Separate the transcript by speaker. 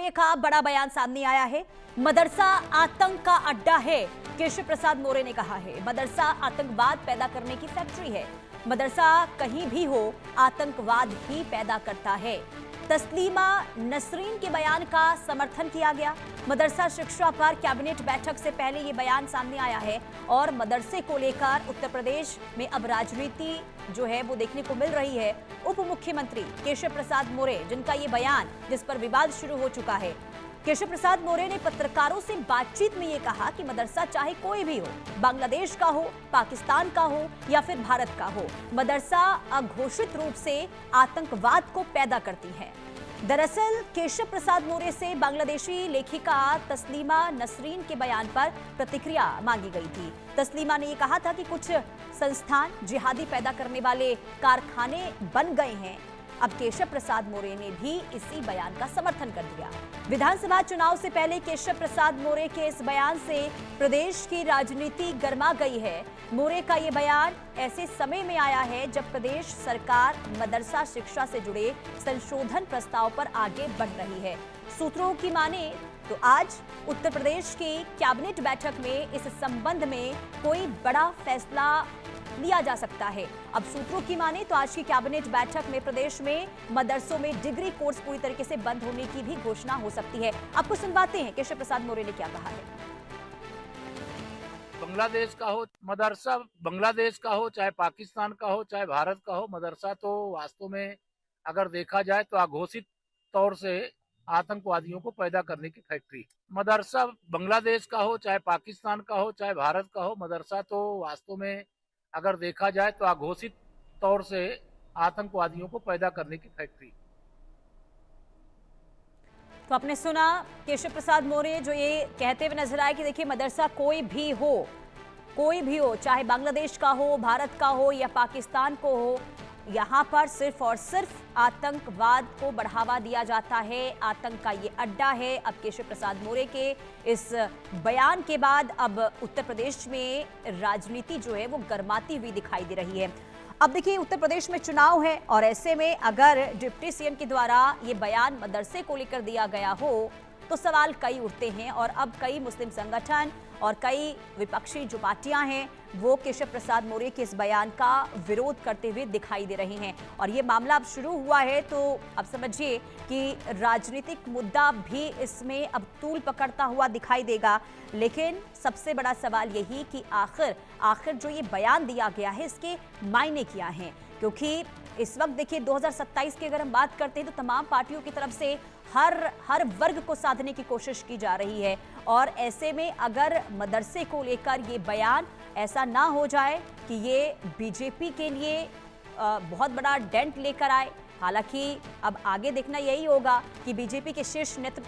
Speaker 1: मौर्य का बड़ा बयान सामने आया है। मदरसा आतंक का अड्डा है, केशव प्रसाद मौर्य ने कहा है। मदरसा आतंकवाद पैदा करने की फैक्ट्री है। मदरसा कहीं भी हो, आतंकवाद ही पैदा करता है। तस्लीमा नसरीन के बयान का समर्थन किया गया। मदरसा शिक्षा पर कैबिनेट बैठक से पहले ये बयान सामने आया है और मदरसे को लेकर उत्तर प्रदेश में अब राजनीति जो है वो देखने को मिल रही है। उप मुख्यमंत्री केशव प्रसाद मौर्य, जिनका ये बयान जिस पर विवाद शुरू हो चुका है, केशव प्रसाद मौर्य ने पत्रकारों से बातचीत में ये कहा कि मदरसा चाहे कोई भी हो, बांग्लादेश का हो, पाकिस्तान का हो या फिर भारत का हो, मदरसा अघोषित रूप से आतंकवाद को पैदा करती है। दरअसल केशव प्रसाद मौर्य से बांग्लादेशी लेखिका तस्लीमा नसरीन के बयान पर प्रतिक्रिया मांगी गई थी। तस्लीमा ने यह कहा था कि कुछ संस्थान जिहादी पैदा करने वाले कारखाने बन गए हैं। अब केशव प्रसाद मौर्य ने भी इसी बयान का समर्थन कर दिया। विधानसभा चुनाव से पहले केशव प्रसाद मौर्य के इस बयान से प्रदेश की राजनीति गर्मा गई है। मौर्य का ये बयान ऐसे समय में आया है जब प्रदेश सरकार मदरसा शिक्षा से जुड़े संशोधन प्रस्ताव पर आगे बढ़ रही है। सूत्रों की माने तो आज उत्तर प्रदेश की कैबिनेट बैठक में इस संबंध में कोई बड़ा फैसला लिया जा सकता है। अब सूत्रों की माने तो आज की कैबिनेट बैठक में प्रदेश में मदरसों में डिग्री कोर्स पूरी तरीके से बंद होने की भी घोषणा हो सकती है। आपको सुनवाते हैं केशव प्रसाद मौर्य ने क्या कहा है।
Speaker 2: बांग्लादेश का हो मदरसा, बांग्लादेश का हो चाहे पाकिस्तान का हो चाहे भारत का हो, मदरसा तो वास्तव में अगर देखा जाए तो अघोषित तौर से आतंकवादियों को पैदा करने की फैक्ट्री। मदरसा बांग्लादेश का हो चाहे पाकिस्तान का हो चाहे भारत का हो, मदरसा तो वास्तव में अगर देखा जाए तो अघोषित तौर से आतंकवादियों को पैदा करने की फैक्ट्री।
Speaker 1: तो आपने सुना केशव प्रसाद मौर्य जो ये कहते हुए नजर आए कि देखिए मदरसा कोई भी हो, चाहे बांग्लादेश का हो, भारत का हो या पाकिस्तान को हो, यहाँ पर सिर्फ और सिर्फ आतंकवाद को बढ़ावा दिया जाता है। आतंक का ये अड्डा है। अब केशव प्रसाद मौर्य के इस बयान के बाद अब उत्तर प्रदेश में राजनीति जो है वो गर्माती हुई दिखाई दे रही है। अब देखिए उत्तर प्रदेश में चुनाव है और ऐसे में अगर डिप्टी सीएम के द्वारा ये बयान मदरसे को लेकर दिया गया हो तो सवाल कई उठते हैं और अब कई मुस्लिम संगठन और कई विपक्षी जो पार्टियां हैं वो केशव प्रसाद मौर्य के इस बयान का विरोध करते हुए दिखाई दे रही हैं। और ये मामला अब शुरू हुआ है तो अब समझिए कि राजनीतिक मुद्दा भी इसमें अब तूल पकड़ता हुआ दिखाई देगा। लेकिन सबसे बड़ा सवाल यही कि आखिर जो ये बयान दिया गया है इसके मायने क्या हैं, क्योंकि इस वक्त देखिए 2027 की अगर हम बात करते हैं तो तमाम पार्टियों की तरफ से हर वर्ग को साधने की कोशिश की जा रही है। और ऐसे में अगर मदरसे को लेकर ये बयान ऐसा ना हो जाए कि ये बीजेपी के लिए बहुत बड़ा डेंट लेकर आए। हालांकि अब आगे देखना यही होगा कि बीजेपी के शीर्ष नेतृत्व